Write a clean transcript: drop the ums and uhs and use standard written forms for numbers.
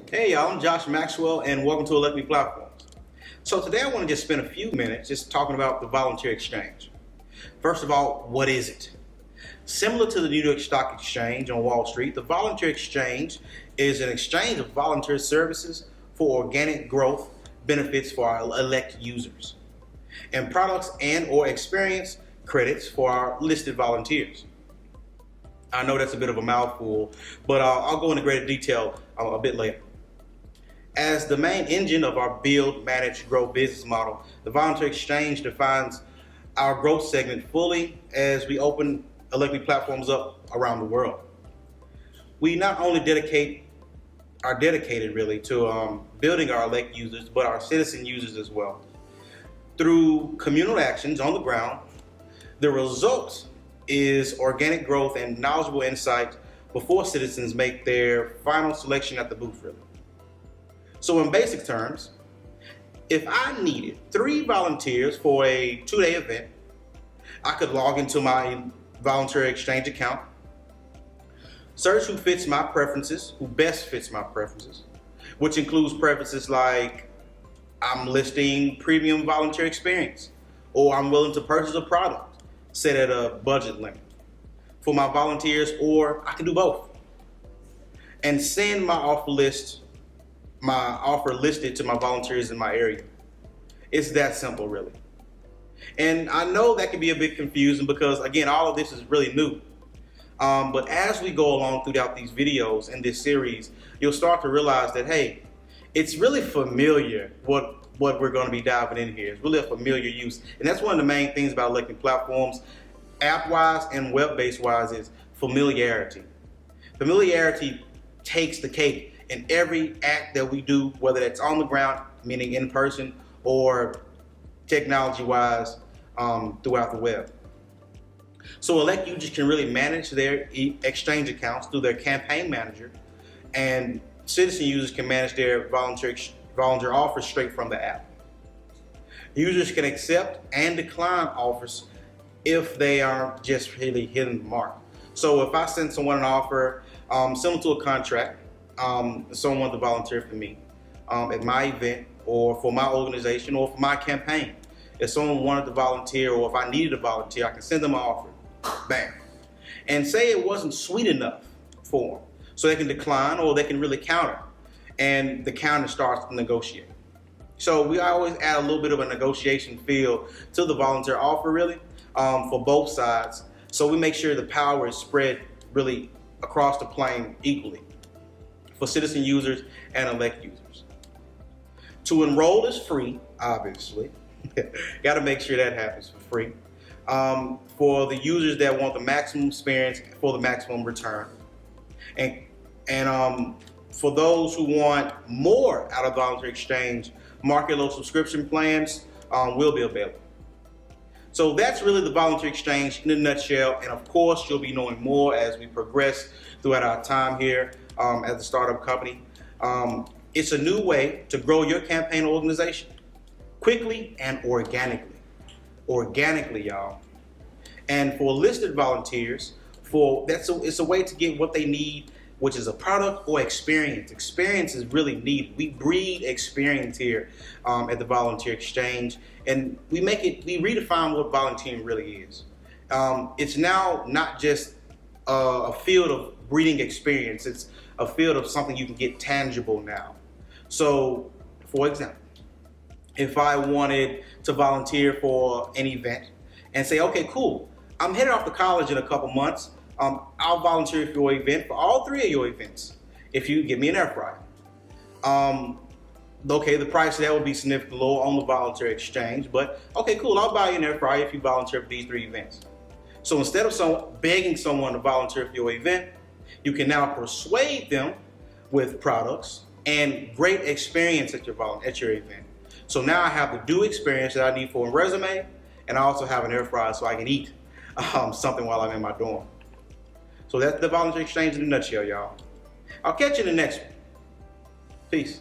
Hey y'all, I'm Joshua Maxwell and welcome to Elect Me Platforms. So today I want to just spend a few minutes just talking about the volunteer exchange. First of all, what is it? Similar to the New York Stock Exchange on Wall Street, the volunteer exchange is an exchange of volunteer services for organic growth benefits for our elect users, and products and or experience credits for our listed volunteers. I know that's a bit of a mouthful, but I'll go into greater detail a bit later. As the main engine of our build, manage, grow business model, the volunteer exchange defines our growth segment fully as we open Elect Me platforms up around the world. We not only are dedicated really to building our elect users, but our citizen users as well. Through communal actions on the ground, the result is organic growth and knowledgeable insight before citizens make their final selection at the booth really. So in basic terms, if I needed 3 volunteers for a 2-day event, I could log into my volunteer exchange account, search who fits my preferences, who best fits my preferences, which includes preferences like I'm listing premium volunteer experience, or I'm willing to purchase a product set at a budget limit for my volunteers, or I can do both, and send my offer listed to my volunteers in my area. It's that simple really. And I know that can be a bit confusing because again, all of this is really new. But as we go along throughout these videos in this series, you'll start to realize that, hey, it's really familiar what we're going to be diving in here. It's really a familiar use. And that's one of the main things about Elect Me platforms, app-wise and web-based wise, is familiarity. Familiarity takes the cake in every act that we do, whether that's on the ground, meaning in person, or technology-wise throughout the web. So elect users can really manage their exchange accounts through their campaign manager, and citizen users can manage their volunteer offers straight from the app. Users can accept and decline offers if they aren't just really hitting the mark. So if I send someone an offer similar to a contract, someone to volunteer for me at my event or for my organization or for my campaign. If someone wanted to volunteer or if I needed to volunteer, I can send them an offer, bam. And say it wasn't sweet enough for them, so they can decline or they can really counter, and the counter starts to negotiate. So we always add a little bit of a negotiation feel to the volunteer offer really for both sides, so we make sure the power is spread really across the plane equally for citizen users and elect users. To enroll is free, obviously. Got to make sure that happens for free. For the users that want the maximum experience for the maximum return. And for those who want more out of volunteer exchange, market low subscription plans will be available. So that's really the volunteer exchange in a nutshell. And of course, you'll be knowing more as we progress throughout our time here as a startup company. It's a new way to grow your campaign organization quickly and organically. Organically, y'all. And for listed volunteers, it's a way to get what they need, which is a product or experience. Experience is really needed. We breed experience here at the Volunteer Exchange, and we redefine what volunteering really is. It's now not just a field of breeding experience. It's a field of something you can get tangible now. So, for example, if I wanted to volunteer for an event and say, okay, cool, I'm headed off to college in a couple months. I'll volunteer for your event, for all 3 of your events, if you give me an air fryer. Okay, the price of that would be significantly lower on the volunteer exchange, but okay, cool, I'll buy you an air fryer if you volunteer for these 3 events. So instead of begging someone to volunteer for your event, you can now persuade them with products and great experience at your event. So now I have the due experience that I need for a resume, and I also have an air fryer so I can eat something while I'm in my dorm. So that's the volunteer exchange in a nutshell, y'all. I'll catch you in the next one. Peace.